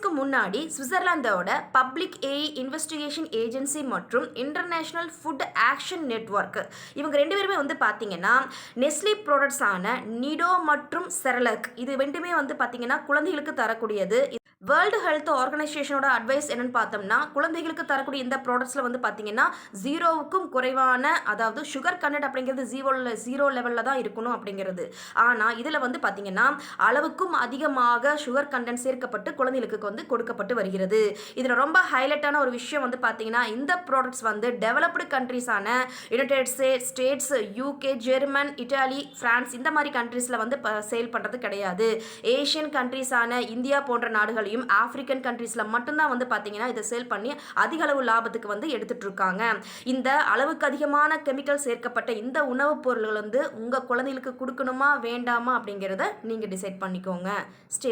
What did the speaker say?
இயர்ஸ்க்கு முன்னாடி சுவிட்சர்லாந்தோட public investigation agency மற்றும் இன்டர்நேஷனல் ஃபுட் ஆக்ஷன் நெட்வொர்க் இவங்க ரெண்டு பேருமே வந்து பார்த்தீங்கன்னா நெஸ்லி ப்ராடக்ட்ஸான நிடோ மற்றும் செரலக் இது ரெண்டுமே வந்து பார்த்தீங்கன்னா குழந்தைகளுக்கு தரக்கூடியது. வேர்ல்டு ஹெல்த் ஆர்கனைசேஷனோட அட்வைஸ் என்னன்னு பார்த்தோம்னா குழந்தைகளுக்கு தரக்கூடிய இந்த ப்ராடக்ட்ஸில் வந்து பார்த்தீங்கன்னா ஜீரோவுக்கும் குறைவான, அதாவது சுகர் கண்டென்ட் அப்படிங்கிறது ஜீரோ லெவலில் தான் இருக்கணும் அப்படிங்கிறது. ஆனால் இதில் வந்து பார்த்தீங்கன்னா அளவுக்கும் அதிகமாக சுகர் கண்டென்ட் சேர்க்கப்பட்டு குழந்தைகளுக்கு வந்து கொடுக்கப்பட்டு வருகிறது. இதில் ரொம்ப ஹைலைட்டான ஒரு விஷயம் வந்து பார்த்தீங்கன்னா இந்த ப்ராடக்ட்ஸ் வந்து டெவலப்டு கண்ட்ரீஸான United States, UK, German, Italy, France இந்த மாதிரி கண்ட்ரீஸில் வந்து சேல் பண்ணுறது கிடையாது. ஏஷியன் கண்ட்ரீஸான இந்தியா போன்ற நாடுகளையும் ஆப்பிரிக்கன் கண்ட்ரீஸில் மட்டும்தான் வந்து பார்த்தீங்கன்னா இதை சேல் பண்ணி அதிக அளவு லாபத்துக்கு வந்து எடுத்துட்டு இருக்காங்க. இந்த அளவுக்கு அதிகமான கெமிக்கல் சேர்க்கப்பட்ட இந்த உணவுப் பொருள்கள் வந்து உங்கள் குழந்தைகளுக்கு கொடுக்கணுமா வேண்டாமா அப்படிங்கிறத நீங்கள் டிசைட் பண்ணிக்கோங்க. ஸ்டே